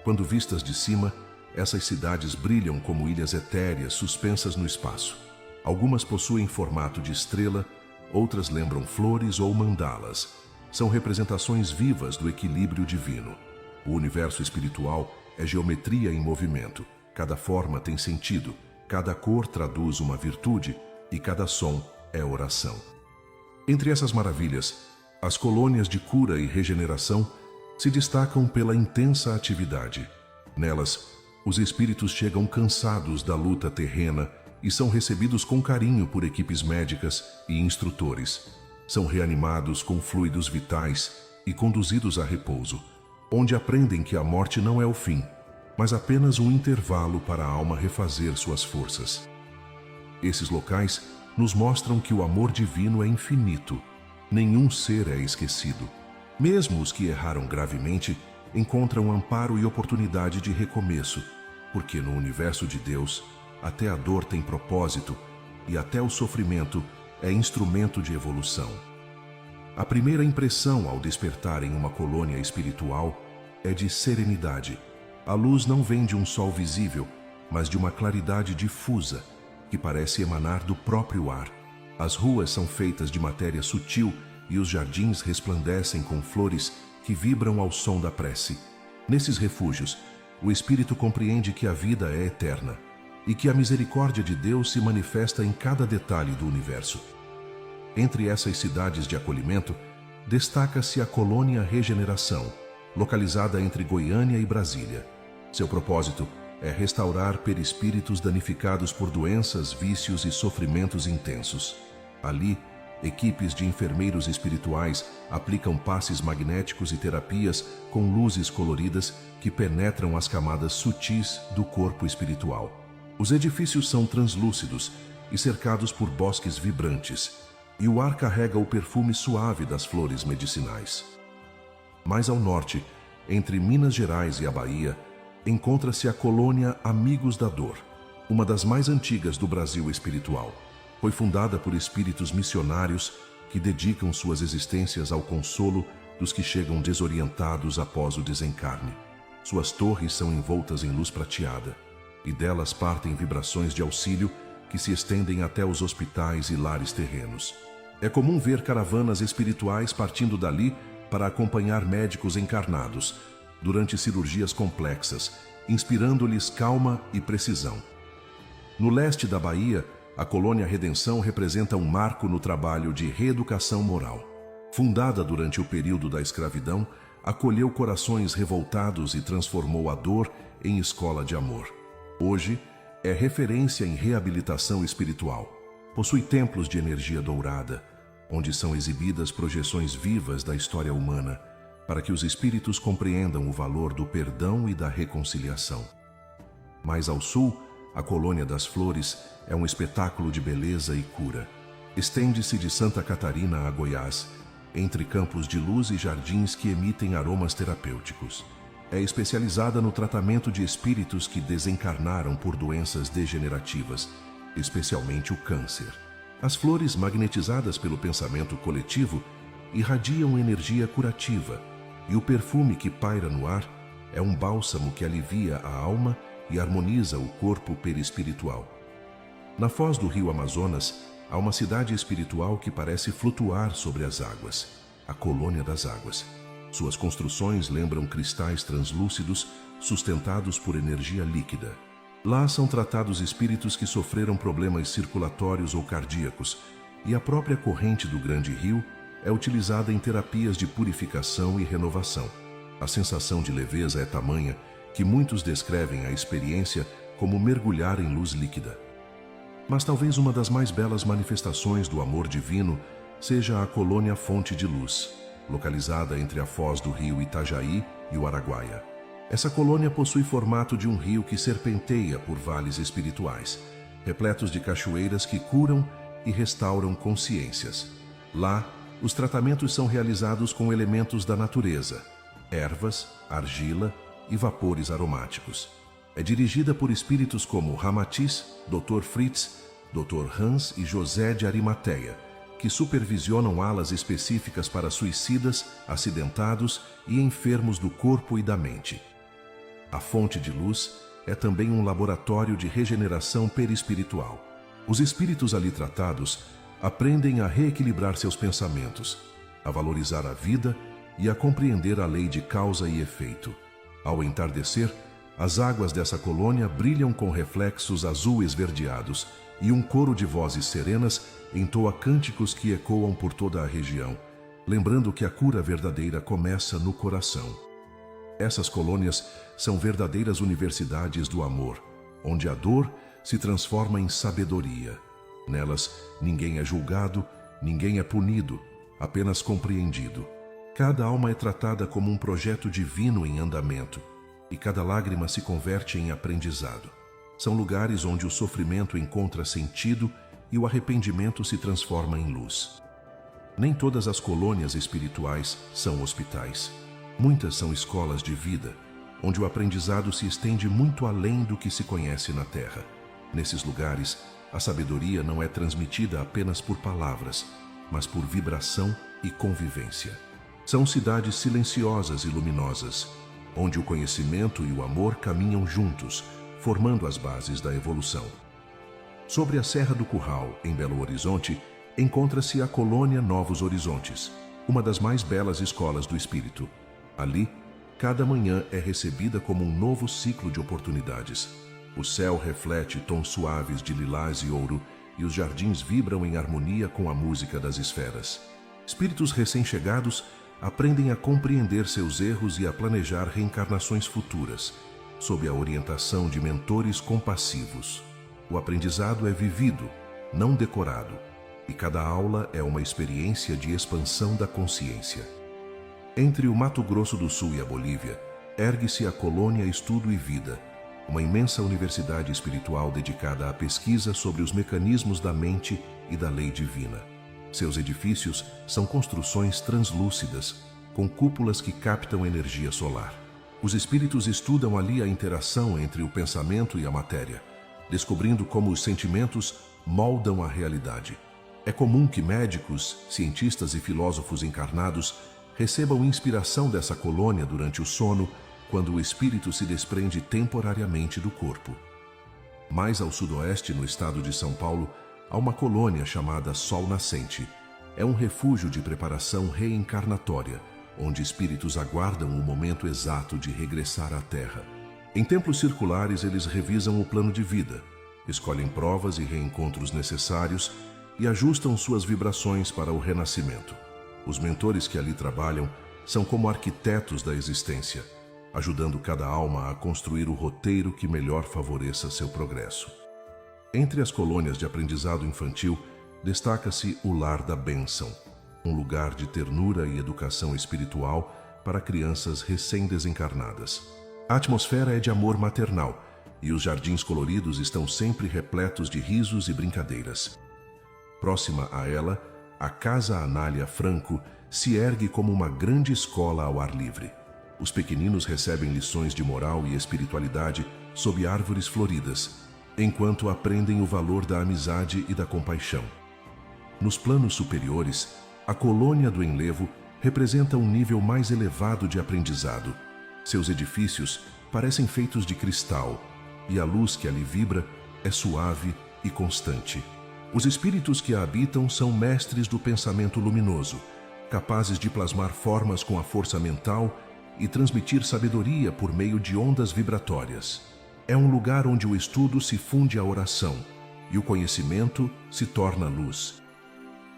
Quando vistas de cima, essas cidades brilham como ilhas etéreas suspensas no espaço. Algumas possuem formato de estrela, outras lembram flores ou mandalas. São representações vivas do equilíbrio divino. O universo espiritual é geometria em movimento. Cada forma tem sentido, cada cor traduz uma virtude e cada som é oração. Entre essas maravilhas, as colônias de cura e regeneração se destacam pela intensa atividade. Nelas, os espíritos chegam cansados da luta terrena e são recebidos com carinho por equipes médicas e instrutores. São reanimados com fluidos vitais e conduzidos a repouso, onde aprendem que a morte não é o fim, mas apenas um intervalo para a alma refazer suas forças. Esses locais nos mostram que o amor divino é infinito. Nenhum ser é esquecido. Mesmo os que erraram gravemente encontram amparo e oportunidade de recomeço, porque no universo de Deus, até a dor tem propósito e até o sofrimento é instrumento de evolução. A primeira impressão ao despertar em uma colônia espiritual é de serenidade. A luz não vem de um sol visível, mas de uma claridade difusa, que parece emanar do próprio ar. As ruas são feitas de matéria sutil e os jardins resplandecem com flores que vibram ao som da prece. Nesses refúgios, o espírito compreende que a vida é eterna e que a misericórdia de Deus se manifesta em cada detalhe do universo. Entre essas cidades de acolhimento, destaca-se a colônia Regeneração, localizada entre Goiânia e Brasília. Seu propósito é restaurar perispíritos danificados por doenças, vícios e sofrimentos intensos. Ali, equipes de enfermeiros espirituais aplicam passes magnéticos e terapias com luzes coloridas que penetram as camadas sutis do corpo espiritual. Os edifícios são translúcidos e cercados por bosques vibrantes, e o ar carrega o perfume suave das flores medicinais. Mais ao norte, entre Minas Gerais e a Bahia, encontra-se a colônia Amigos da Dor, uma das mais antigas do Brasil espiritual. Foi fundada por espíritos missionários que dedicam suas existências ao consolo dos que chegam desorientados após o desencarne. Suas torres são envoltas em luz prateada, e delas partem vibrações de auxílio que se estendem até os hospitais e lares terrenos. É comum ver caravanas espirituais partindo dali para acompanhar médicos encarnados durante cirurgias complexas, inspirando-lhes calma e precisão. No leste da Bahia, a colônia Redenção representa um marco no trabalho de reeducação moral. Fundada durante o período da escravidão, acolheu corações revoltados e transformou a dor em escola de amor. Hoje, é referência em reabilitação espiritual. Possui templos de energia dourada, onde são exibidas projeções vivas da história humana, para que os espíritos compreendam o valor do perdão e da reconciliação. Mais ao sul, a Colônia das Flores é um espetáculo de beleza e cura. Estende-se de Santa Catarina a Goiás, entre campos de luz e jardins que emitem aromas terapêuticos. É especializada no tratamento de espíritos que desencarnaram por doenças degenerativas, especialmente o câncer. As flores, magnetizadas pelo pensamento coletivo, irradiam energia curativa, e o perfume que paira no ar é um bálsamo que alivia a alma e harmoniza o corpo perispiritual. Na foz do rio Amazonas, há uma cidade espiritual que parece flutuar sobre as águas, a Colônia das Águas. Suas construções lembram cristais translúcidos sustentados por energia líquida. Lá são tratados espíritos que sofreram problemas circulatórios ou cardíacos, e a própria corrente do grande rio é utilizada em terapias de purificação e renovação. A sensação de leveza é tamanha que muitos descrevem a experiência como mergulhar em luz líquida. Mas talvez uma das mais belas manifestações do amor divino seja a Colônia Fonte de Luz, localizada entre a foz do rio Itajaí e o Araguaia. Essa colônia possui formato de um rio que serpenteia por vales espirituais, repletos de cachoeiras que curam e restauram consciências. Lá, os tratamentos são realizados com elementos da natureza, ervas, argila e vapores aromáticos. É dirigida por espíritos como Ramatiz, Dr. Fritz, Dr. Hans e José de Arimateia, que supervisionam alas específicas para suicidas, acidentados e enfermos do corpo e da mente. A Fonte de Luz é também um laboratório de regeneração perispiritual. Os espíritos ali tratados aprendem a reequilibrar seus pensamentos, a valorizar a vida e a compreender a lei de causa e efeito. Ao entardecer, as águas dessa colônia brilham com reflexos azul esverdeados e um coro de vozes serenas entoa cânticos que ecoam por toda a região, lembrando que a cura verdadeira começa no coração. Essas colônias são verdadeiras universidades do amor, onde a dor se transforma em sabedoria. Nelas, ninguém é julgado, ninguém é punido, apenas compreendido. Cada alma é tratada como um projeto divino em andamento, e cada lágrima se converte em aprendizado. São lugares onde o sofrimento encontra sentido e o arrependimento se transforma em luz. Nem todas as colônias espirituais são hospitais. Muitas são escolas de vida, onde o aprendizado se estende muito além do que se conhece na Terra. Nesses lugares, a sabedoria não é transmitida apenas por palavras, mas por vibração e convivência. São cidades silenciosas e luminosas, onde o conhecimento e o amor caminham juntos, formando as bases da evolução. Sobre a Serra do Curral, em Belo Horizonte, encontra-se a Colônia Novos Horizontes, uma das mais belas escolas do espírito. Ali, cada manhã é recebida como um novo ciclo de oportunidades. O céu reflete tons suaves de lilás e ouro, e os jardins vibram em harmonia com a música das esferas. Espíritos recém-chegados aprendem a compreender seus erros e a planejar reencarnações futuras, sob a orientação de mentores compassivos. O aprendizado é vivido, não decorado, e cada aula é uma experiência de expansão da consciência. Entre o Mato Grosso do Sul e a Bolívia, ergue-se a Colônia Estudo e Vida, uma imensa universidade espiritual dedicada à pesquisa sobre os mecanismos da mente e da lei divina. Seus edifícios são construções translúcidas, com cúpulas que captam energia solar. Os espíritos estudam ali a interação entre o pensamento e a matéria, descobrindo como os sentimentos moldam a realidade. É comum que médicos, cientistas e filósofos encarnados recebam inspiração dessa colônia durante o sono, quando o espírito se desprende temporariamente do corpo. Mais ao sudoeste, no estado de São Paulo, há uma colônia chamada Sol Nascente. É um refúgio de preparação reencarnatória, onde espíritos aguardam o momento exato de regressar à Terra. Em templos circulares, eles revisam o plano de vida, escolhem provas e reencontros necessários e ajustam suas vibrações para o renascimento. Os mentores que ali trabalham são como arquitetos da existência, ajudando cada alma a construir o roteiro que melhor favoreça seu progresso. Entre as colônias de aprendizado infantil, destaca-se o Lar da Bênção, um lugar de ternura e educação espiritual para crianças recém-desencarnadas. A atmosfera é de amor maternal e os jardins coloridos estão sempre repletos de risos e brincadeiras. Próxima a ela, a Casa Anália Franco se ergue como uma grande escola ao ar livre. Os pequeninos recebem lições de moral e espiritualidade sob árvores floridas, enquanto aprendem o valor da amizade e da compaixão. Nos planos superiores, a colônia do Enlevo representa um nível mais elevado de aprendizado. Seus edifícios parecem feitos de cristal, e a luz que ali vibra é suave e constante. Os espíritos que a habitam são mestres do pensamento luminoso, capazes de plasmar formas com a força mental e transmitir sabedoria por meio de ondas vibratórias. É um lugar onde o estudo se funde à oração e o conhecimento se torna luz.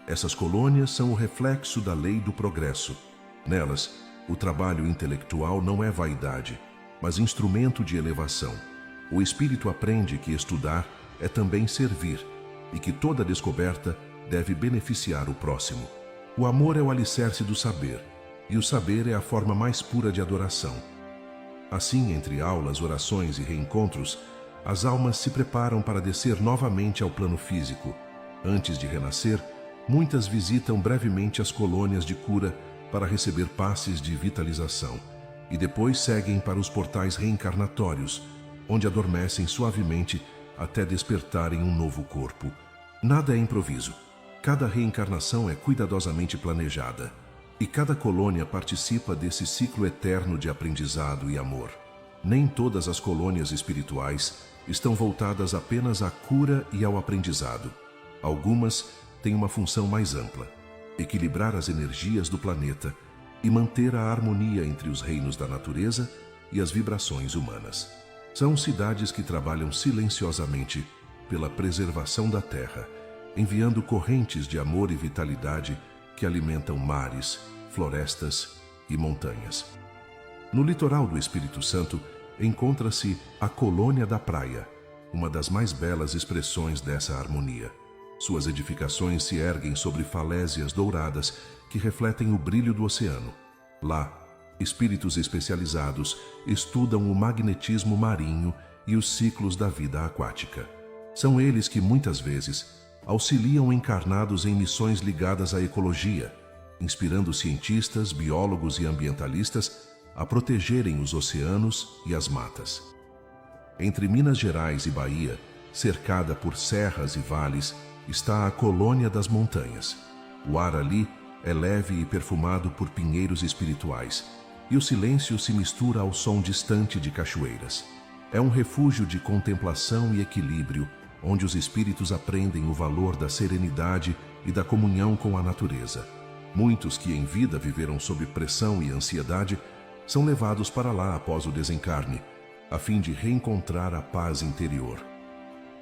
Essas colônias são o reflexo da lei do progresso. Nelas, o trabalho intelectual não é vaidade, mas instrumento de elevação. O espírito aprende que estudar é também servir e que toda descoberta deve beneficiar o próximo. O amor é o alicerce do saber, e o saber é a forma mais pura de adoração. Assim, entre aulas, orações e reencontros, as almas se preparam para descer novamente ao plano físico. Antes de renascer, muitas visitam brevemente as colônias de cura para receber passes de vitalização, e depois seguem para os portais reencarnatórios, onde adormecem suavemente até despertarem um novo corpo. Nada é improviso. Cada reencarnação é cuidadosamente planejada, e cada colônia participa desse ciclo eterno de aprendizado e amor. Nem todas as colônias espirituais estão voltadas apenas à cura e ao aprendizado. Algumas têm uma função mais ampla: equilibrar as energias do planeta e manter a harmonia entre os reinos da natureza e as vibrações humanas. São cidades que trabalham silenciosamente pela preservação da terra, enviando correntes de amor e vitalidade que alimentam mares, florestas e montanhas. No litoral do Espírito Santo encontra-se a Colônia da Praia, uma das mais belas expressões dessa harmonia. Suas edificações se erguem sobre falésias douradas que refletem o brilho do oceano. Lá, espíritos especializados estudam o magnetismo marinho e os ciclos da vida aquática. São eles que, muitas vezes, auxiliam encarnados em missões ligadas à ecologia, inspirando cientistas, biólogos e ambientalistas a protegerem os oceanos e as matas. Entre Minas Gerais e Bahia, cercada por serras e vales, está a Colônia das Montanhas. O ar ali é leve e perfumado por pinheiros espirituais, e o silêncio se mistura ao som distante de cachoeiras. É um refúgio de contemplação e equilíbrio, onde os espíritos aprendem o valor da serenidade e da comunhão com a natureza. Muitos que em vida viveram sob pressão e ansiedade são levados para lá após o desencarne, a fim de reencontrar a paz interior.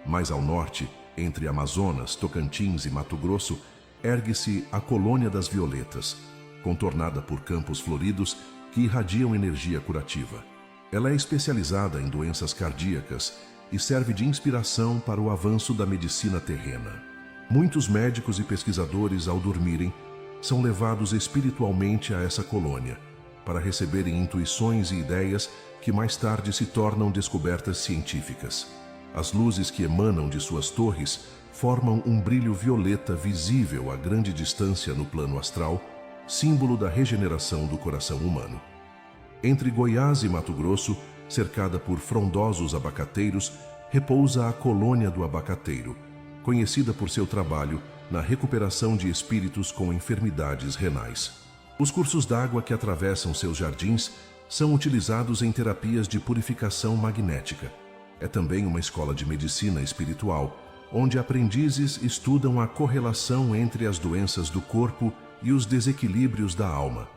Mais ao norte, entre Amazonas, Tocantins e Mato Grosso, ergue-se a Colônia das Violetas, contornada por campos floridos que irradiam energia curativa. Ela é especializada em doenças cardíacas e serve de inspiração para o avanço da medicina terrena. Muitos médicos e pesquisadores, ao dormirem, são levados espiritualmente a essa colônia, para receberem intuições e ideias que mais tarde se tornam descobertas científicas. As luzes que emanam de suas torres formam um brilho violeta visível a grande distância no plano astral, símbolo da regeneração do coração humano. Entre Goiás e Mato Grosso, cercada por frondosos abacateiros, repousa a Colônia do Abacateiro, conhecida por seu trabalho na recuperação de espíritos com enfermidades renais. Os cursos d'água que atravessam seus jardins são utilizados em terapias de purificação magnética. É também uma escola de medicina espiritual, onde aprendizes estudam a correlação entre as doenças do corpo e os desequilíbrios da alma.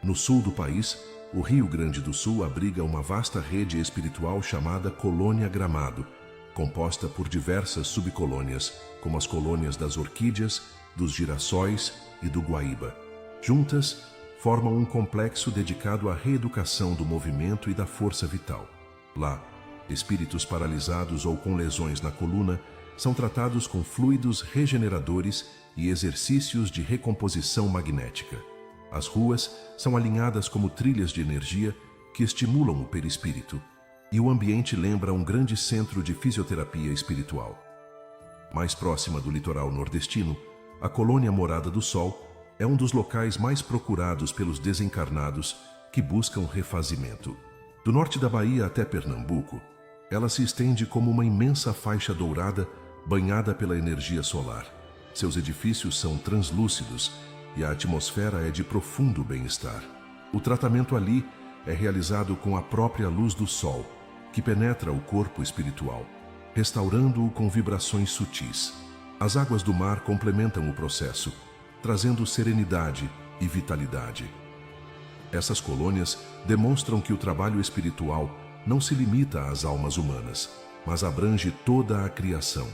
No sul do país, o Rio Grande do Sul abriga uma vasta rede espiritual chamada Colônia Gramado, composta por diversas subcolônias, como as colônias das orquídeas, dos girassóis e do guaíba. Juntas, formam um complexo dedicado à reeducação do movimento e da força vital. Lá, espíritos paralisados ou com lesões na coluna são tratados com fluidos regeneradores e exercícios de recomposição magnética. As ruas são alinhadas como trilhas de energia que estimulam o perispírito, e o ambiente lembra um grande centro de fisioterapia espiritual. Mais próxima do litoral nordestino, a colônia Morada do Sol é um dos locais mais procurados pelos desencarnados que buscam refazimento. Do norte da Bahia até Pernambuco, ela se estende como uma imensa faixa dourada banhada pela energia solar. Seus edifícios são translúcidos e a atmosfera é de profundo bem-estar. O tratamento ali é realizado com a própria luz do sol, que penetra o corpo espiritual, restaurando-o com vibrações sutis. As águas do mar complementam o processo, trazendo serenidade e vitalidade. Essas colônias demonstram que o trabalho espiritual não se limita às almas humanas, mas abrange toda a criação.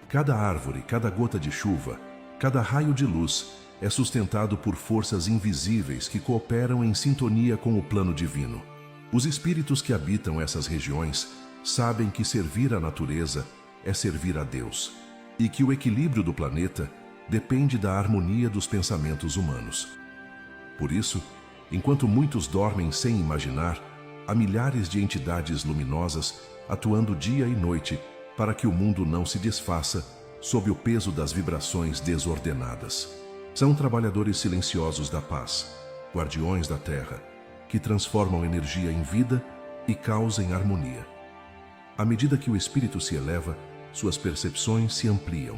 Cada árvore, cada gota de chuva, cada raio de luz é sustentado por forças invisíveis que cooperam em sintonia com o plano divino. Os espíritos que habitam essas regiões sabem que servir à natureza é servir a Deus, e que o equilíbrio do planeta depende da harmonia dos pensamentos humanos. Por isso, enquanto muitos dormem sem imaginar, há milhares de entidades luminosas atuando dia e noite para que o mundo não se desfaça sob o peso das vibrações desordenadas. São trabalhadores silenciosos da paz, guardiões da terra, que transformam energia em vida e caos em harmonia. À medida que o espírito se eleva, suas percepções se ampliam,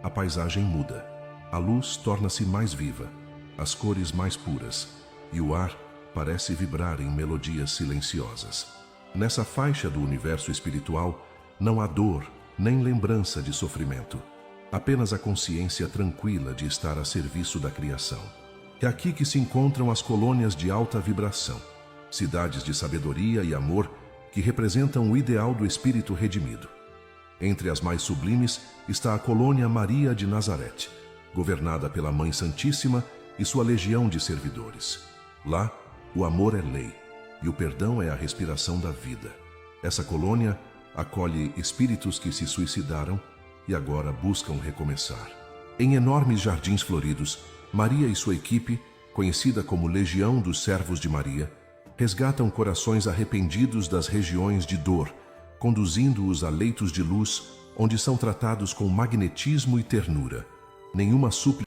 a paisagem muda, a luz torna-se mais viva, as cores mais puras, e o ar parece vibrar em melodias silenciosas. Nessa faixa do universo espiritual, não há dor nem lembrança de sofrimento, apenas a consciência tranquila de estar a serviço da criação. É aqui que se encontram as colônias de alta vibração, cidades de sabedoria e amor que representam o ideal do espírito redimido. Entre as mais sublimes está a colônia Maria de Nazaré, governada pela Mãe Santíssima e sua legião de servidores. Lá, o amor é lei e o perdão é a respiração da vida. Essa colônia acolhe espíritos que se suicidaram e agora buscam recomeçar. Em enormes jardins floridos, Maria e sua equipe, conhecida como Legião dos Servos de Maria, resgatam corações arrependidos das regiões de dor, conduzindo-os a leitos de luz, onde são tratados com magnetismo e ternura. Nenhuma súplica